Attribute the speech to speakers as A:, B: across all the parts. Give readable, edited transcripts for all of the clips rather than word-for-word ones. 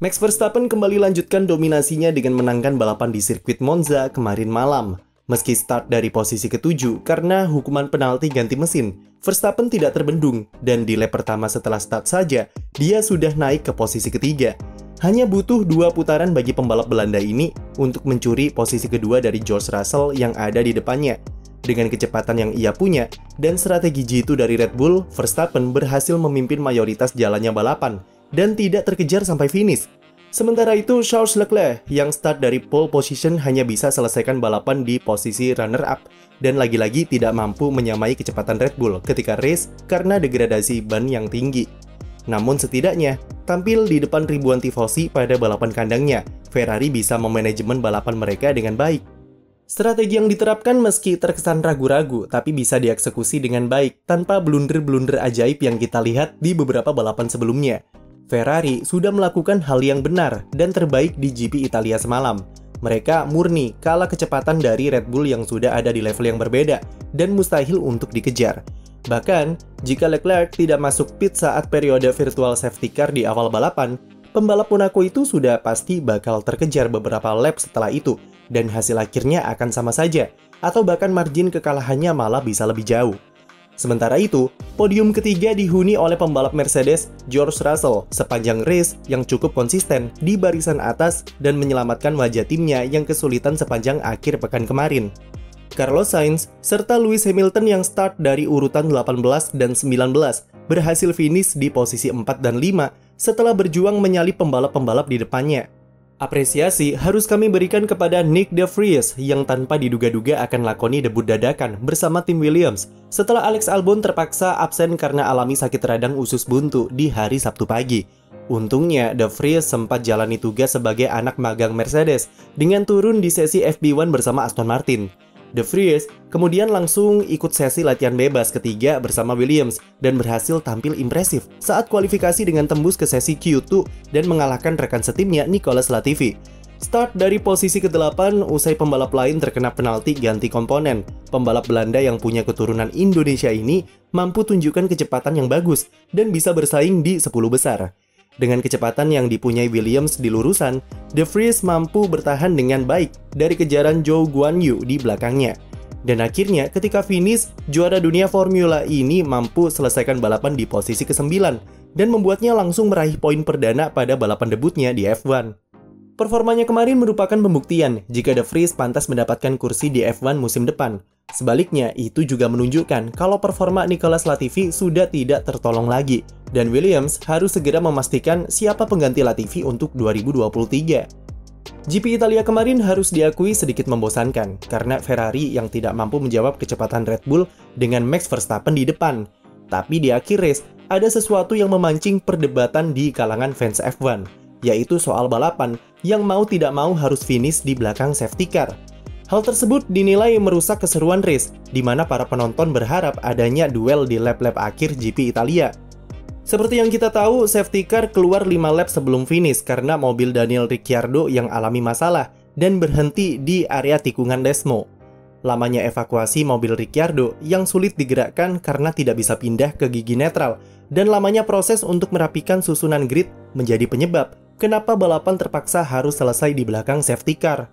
A: Max Verstappen kembali lanjutkan dominasinya dengan menangkan balapan di sirkuit Monza kemarin malam. Meski start dari posisi ke-7 karena hukuman penalti ganti mesin, Verstappen tidak terbendung dan di lap pertama setelah start saja, dia sudah naik ke posisi ketiga. Hanya butuh 2 putaran bagi pembalap Belanda ini untuk mencuri posisi kedua dari George Russell yang ada di depannya. Dengan kecepatan yang ia punya dan strategi jitu dari Red Bull, Verstappen berhasil memimpin mayoritas jalannya balapan dan tidak terkejar sampai finish. Sementara itu, Charles Leclerc yang start dari pole position hanya bisa selesaikan balapan di posisi runner-up dan lagi-lagi tidak mampu menyamai kecepatan Red Bull ketika race karena degradasi ban yang tinggi. Namun setidaknya, tampil di depan ribuan tifosi pada balapan kandangnya, Ferrari bisa memanajemen balapan mereka dengan baik. Strategi yang diterapkan meski terkesan ragu-ragu, tapi bisa dieksekusi dengan baik tanpa blunder-blunder ajaib yang kita lihat di beberapa balapan sebelumnya. Ferrari sudah melakukan hal yang benar dan terbaik di GP Italia semalam. Mereka murni kalah kecepatan dari Red Bull yang sudah ada di level yang berbeda dan mustahil untuk dikejar. Bahkan, jika Leclerc tidak masuk pit saat periode virtual safety car di awal balapan, pembalap Monaco itu sudah pasti bakal terkejar beberapa lap setelah itu, dan hasil akhirnya akan sama saja, atau bahkan margin kekalahannya malah bisa lebih jauh. Sementara itu, podium ketiga dihuni oleh pembalap Mercedes, George Russell, sepanjang race yang cukup konsisten di barisan atas dan menyelamatkan wajah timnya yang kesulitan sepanjang akhir pekan kemarin. Carlos Sainz, serta Lewis Hamilton yang start dari urutan 18 dan 19, berhasil finish di posisi 4 dan 5 setelah berjuang menyalip pembalap-pembalap di depannya. Apresiasi harus kami berikan kepada Nick De Vries yang tanpa diduga-duga akan lakoni debut dadakan bersama tim Williams setelah Alex Albon terpaksa absen karena alami sakit radang usus buntu di hari Sabtu pagi. Untungnya, De Vries sempat jalani tugas sebagai anak magang Mercedes dengan turun di sesi FP1 bersama Aston Martin. De Vries kemudian langsung ikut sesi latihan bebas ketiga bersama Williams dan berhasil tampil impresif saat kualifikasi dengan tembus ke sesi Q2 dan mengalahkan rekan setimnya Nicolas Latifi. Start dari posisi ke-8 usai pembalap lain terkena penalti ganti komponen. Pembalap Belanda yang punya keturunan Indonesia ini mampu tunjukkan kecepatan yang bagus dan bisa bersaing di 10 besar. Dengan kecepatan yang dipunyai Williams di lurusan, De Vries mampu bertahan dengan baik dari kejaran Zhou Guanyu di belakangnya. Dan akhirnya ketika finish, juara dunia Formula E ini mampu selesaikan balapan di posisi ke-9 dan membuatnya langsung meraih poin perdana pada balapan debutnya di F1. Performanya kemarin merupakan pembuktian jika De Vries pantas mendapatkan kursi di F1 musim depan. Sebaliknya, itu juga menunjukkan kalau performa Nicolas Latifi sudah tidak tertolong lagi, dan Williams harus segera memastikan siapa pengganti Latifi untuk 2023. GP Italia kemarin harus diakui sedikit membosankan, karena Ferrari yang tidak mampu menjawab kecepatan Red Bull dengan Max Verstappen di depan. Tapi di akhir race, ada sesuatu yang memancing perdebatan di kalangan fans F1, yaitu soal balapan yang mau tidak mau harus finish di belakang safety car. Hal tersebut dinilai merusak keseruan race, di mana para penonton berharap adanya duel di lap-lap akhir GP Italia. Seperti yang kita tahu, safety car keluar 5 lap sebelum finish karena mobil Daniel Ricciardo yang alami masalah dan berhenti di area tikungan Desmo. Lamanya evakuasi mobil Ricciardo yang sulit digerakkan karena tidak bisa pindah ke gigi netral, dan lamanya proses untuk merapikan susunan grid menjadi penyebab kenapa balapan terpaksa harus selesai di belakang safety car.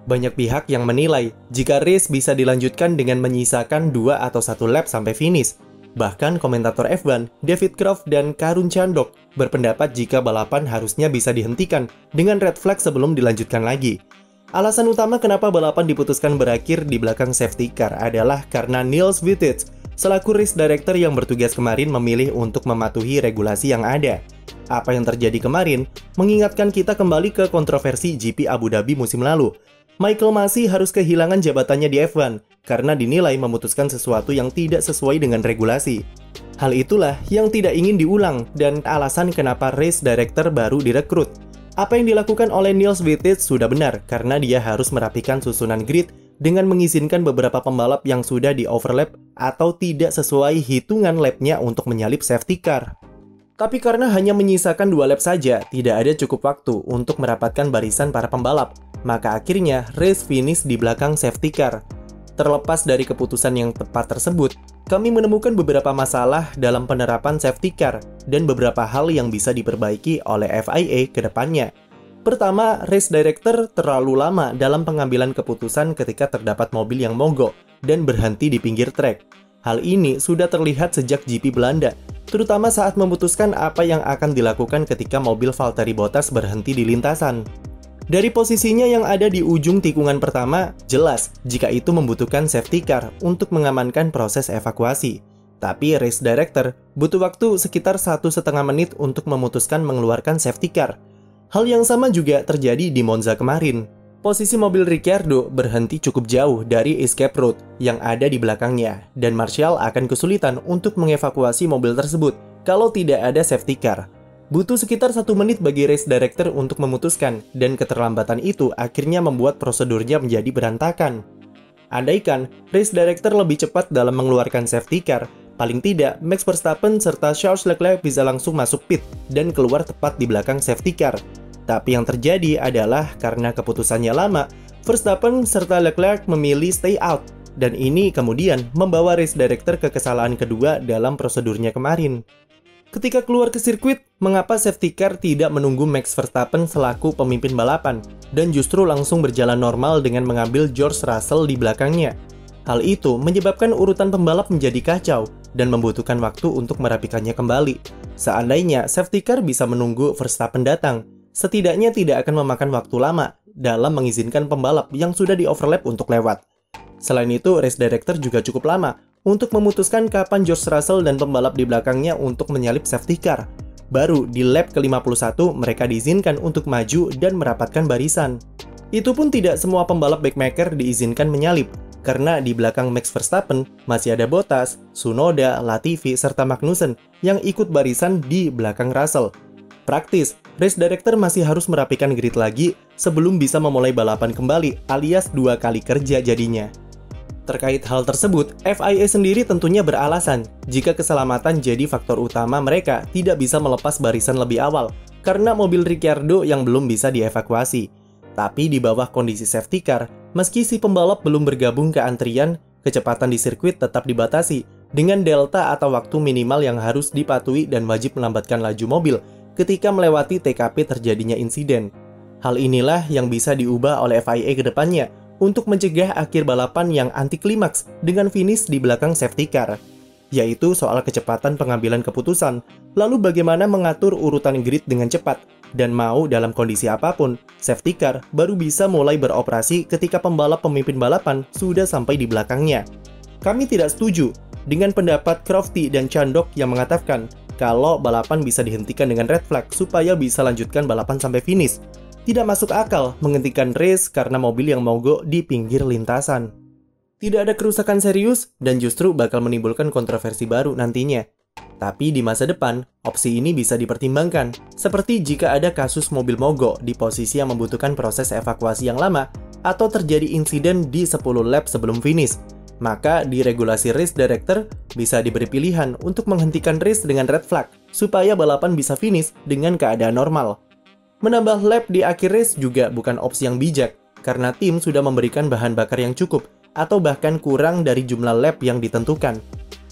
A: Banyak pihak yang menilai jika race bisa dilanjutkan dengan menyisakan 2 atau 1 lap sampai finish. Bahkan komentator F1, David Croft dan Karun Chandok berpendapat jika balapan harusnya bisa dihentikan dengan red flag sebelum dilanjutkan lagi. Alasan utama kenapa balapan diputuskan berakhir di belakang safety car adalah karena Niels Wittich, selaku race director yang bertugas kemarin memilih untuk mematuhi regulasi yang ada. Apa yang terjadi kemarin mengingatkan kita kembali ke kontroversi GP Abu Dhabi musim lalu. Michael Masi harus kehilangan jabatannya di F1 karena dinilai memutuskan sesuatu yang tidak sesuai dengan regulasi. Hal itulah yang tidak ingin diulang dan alasan kenapa race director baru direkrut. Apa yang dilakukan oleh Niels Wittich sudah benar karena dia harus merapikan susunan grid dengan mengizinkan beberapa pembalap yang sudah di overlap atau tidak sesuai hitungan lapnya untuk menyalip safety car. Tapi karena hanya menyisakan 2 lap saja, tidak ada cukup waktu untuk merapatkan barisan para pembalap. Maka akhirnya race finish di belakang safety car. Terlepas dari keputusan yang tepat tersebut, kami menemukan beberapa masalah dalam penerapan safety car dan beberapa hal yang bisa diperbaiki oleh FIA ke depannya. Pertama, race director terlalu lama dalam pengambilan keputusan ketika terdapat mobil yang mogok dan berhenti di pinggir trek. Hal ini sudah terlihat sejak GP Belanda, terutama saat memutuskan apa yang akan dilakukan ketika mobil Valtteri Bottas berhenti di lintasan. Dari posisinya yang ada di ujung tikungan pertama, jelas jika itu membutuhkan safety car untuk mengamankan proses evakuasi. Tapi race director butuh waktu sekitar 1,5 menit untuk memutuskan mengeluarkan safety car. Hal yang sama juga terjadi di Monza kemarin. Posisi mobil Ricciardo berhenti cukup jauh dari escape road yang ada di belakangnya, dan Marshall akan kesulitan untuk mengevakuasi mobil tersebut kalau tidak ada safety car. Butuh sekitar 1 menit bagi race director untuk memutuskan, dan keterlambatan itu akhirnya membuat prosedurnya menjadi berantakan. Andaikan race director lebih cepat dalam mengeluarkan safety car, paling tidak Max Verstappen serta Charles Leclerc bisa langsung masuk pit dan keluar tepat di belakang safety car. Tapi yang terjadi adalah karena keputusannya lama, Verstappen serta Leclerc memilih stay out, dan ini kemudian membawa race director ke kesalahan kedua dalam prosedurnya kemarin. Ketika keluar ke sirkuit, mengapa safety car tidak menunggu Max Verstappen selaku pemimpin balapan dan justru langsung berjalan normal dengan mengambil George Russell di belakangnya? Hal itu menyebabkan urutan pembalap menjadi kacau dan membutuhkan waktu untuk merapikannya kembali. Seandainya safety car bisa menunggu Verstappen datang, setidaknya tidak akan memakan waktu lama dalam mengizinkan pembalap yang sudah di-overlap untuk lewat. Selain itu, race director juga cukup lama untuk memutuskan kapan George Russell dan pembalap di belakangnya untuk menyalip safety car. Baru di lap ke-51 mereka diizinkan untuk maju dan merapatkan barisan. Itu pun tidak semua pembalap backmaker diizinkan menyalip, karena di belakang Max Verstappen masih ada Bottas, Tsunoda, Latifi, serta Magnussen yang ikut barisan di belakang Russell. Praktis, race director masih harus merapikan grid lagi sebelum bisa memulai balapan kembali, alias 2 kali kerja jadinya. Terkait hal tersebut, FIA sendiri tentunya beralasan jika keselamatan jadi faktor utama mereka tidak bisa melepas barisan lebih awal karena mobil Ricciardo yang belum bisa dievakuasi. Tapi di bawah kondisi safety car, meski si pembalap belum bergabung ke antrian, kecepatan di sirkuit tetap dibatasi dengan delta atau waktu minimal yang harus dipatuhi dan wajib melambatkan laju mobil ketika melewati TKP terjadinya insiden. Hal inilah yang bisa diubah oleh FIA ke depannya untuk mencegah akhir balapan yang anti klimaks dengan finish di belakang safety car, yaitu soal kecepatan pengambilan keputusan, lalu bagaimana mengatur urutan grid dengan cepat, dan mau dalam kondisi apapun, safety car baru bisa mulai beroperasi ketika pembalap pemimpin balapan sudah sampai di belakangnya. Kami tidak setuju dengan pendapat Crofty dan Chandok yang mengatakan kalau balapan bisa dihentikan dengan red flag supaya bisa lanjutkan balapan sampai finish. Tidak masuk akal menghentikan race karena mobil yang mogok di pinggir lintasan. Tidak ada kerusakan serius dan justru bakal menimbulkan kontroversi baru nantinya. Tapi di masa depan, opsi ini bisa dipertimbangkan, seperti jika ada kasus mobil mogok di posisi yang membutuhkan proses evakuasi yang lama atau terjadi insiden di 10 lap sebelum finish. Maka di regulasi race director bisa diberi pilihan untuk menghentikan race dengan red flag supaya balapan bisa finish dengan keadaan normal. Menambah lap di akhir race juga bukan opsi yang bijak, karena tim sudah memberikan bahan bakar yang cukup, atau bahkan kurang dari jumlah lap yang ditentukan.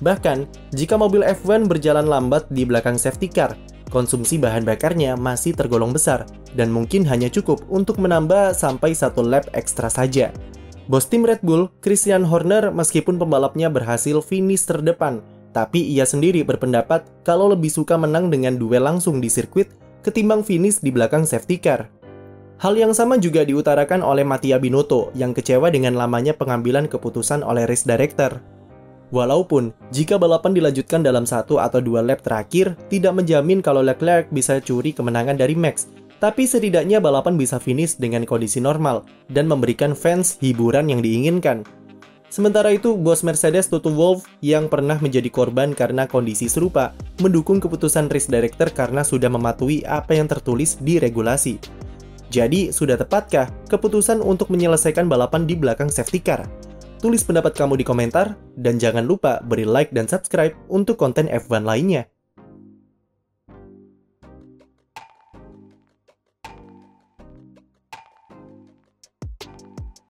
A: Bahkan, jika mobil F1 berjalan lambat di belakang safety car, konsumsi bahan bakarnya masih tergolong besar, dan mungkin hanya cukup untuk menambah sampai 1 lap ekstra saja. Bos tim Red Bull, Christian Horner, meskipun pembalapnya berhasil finish terdepan, tapi ia sendiri berpendapat kalau lebih suka menang dengan duel langsung di sirkuit ketimbang finish di belakang safety car. Hal yang sama juga diutarakan oleh Mattia Binotto yang kecewa dengan lamanya pengambilan keputusan oleh race director. Walaupun jika balapan dilanjutkan dalam 1 atau 2 lap terakhir, tidak menjamin kalau Leclerc bisa curi kemenangan dari Max, tapi setidaknya balapan bisa finish dengan kondisi normal dan memberikan fans hiburan yang diinginkan. Sementara itu, bos Mercedes Toto Wolff yang pernah menjadi korban karena kondisi serupa, mendukung keputusan race director karena sudah mematuhi apa yang tertulis di regulasi. Jadi, sudah tepatkah keputusan untuk menyelesaikan balapan di belakang safety car? Tulis pendapat kamu di komentar, dan jangan lupa beri like dan subscribe untuk konten F1 lainnya.